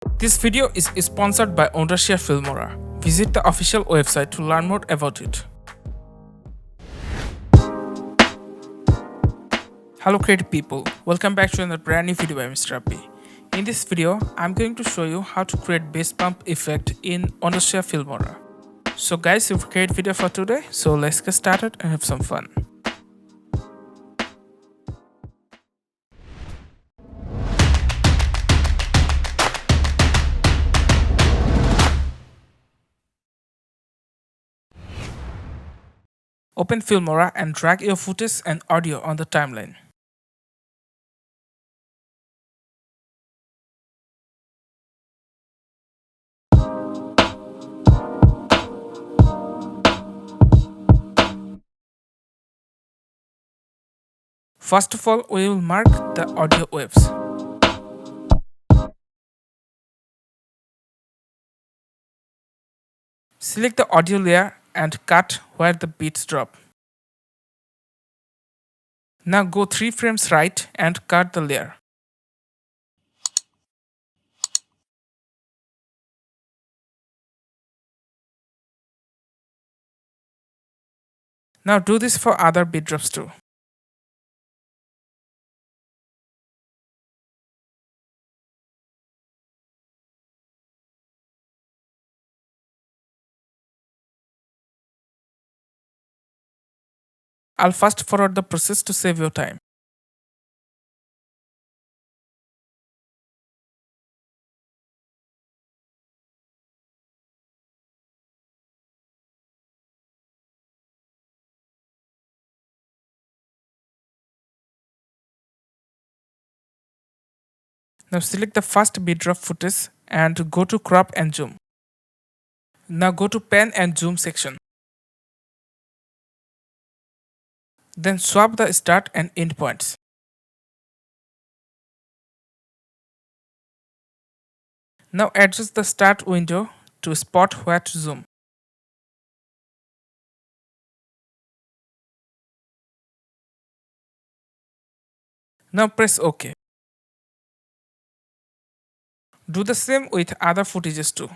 This video is sponsored by Wondershare Filmora. Visit the official website to learn more about it. Hello creative people, welcome back to another brand new video by Mr. RABBY. In this video, I'm going to show you how to create bass pump effect in Wondershare Filmora. So guys, you've created video for today, so let's get started and have some fun. Open Filmora and drag your footage and audio on the timeline. First of all, we will mark the audio waves. Select the audio layer and cut where the beats drop. Now go 3 frames right and cut the layer. Now do this for other beat drops too. I'll fast forward the process to save your time. Now select the first beat drop footage and go to crop and zoom. Now go to pan and zoom section. Then swap the start and end points. Now adjust the start window to spot where to zoom. Now press OK. Do the same with other footages too.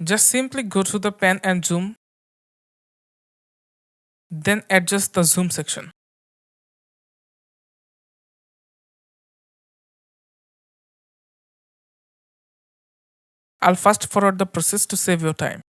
Just simply go to the pan and zoom, then adjust the zoom section. I'll fast forward the process to save your time.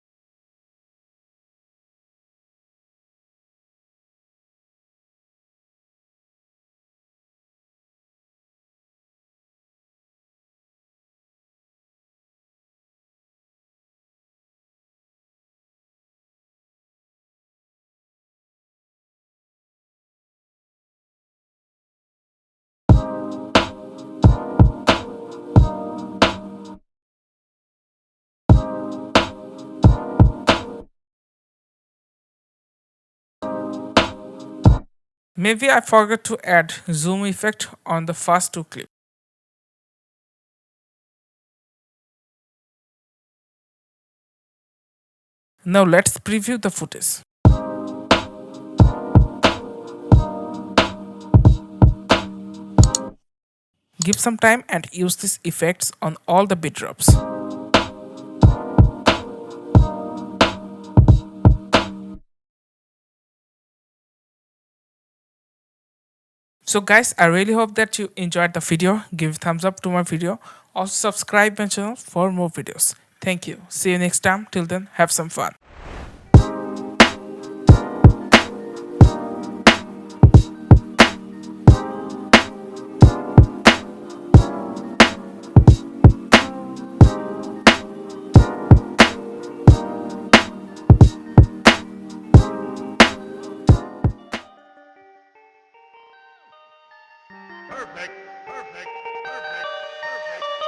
Maybe I forgot to add zoom effect on the first 2 clips. Now let's preview the footage. Give some time and use these effects on all the beat drops. So guys, I really hope that you enjoyed the video. Give a thumbs up to my video. Also subscribe my channel for more videos. Thank you. See you next time. Till then, have some fun. Perfect, perfect, perfect, perfect.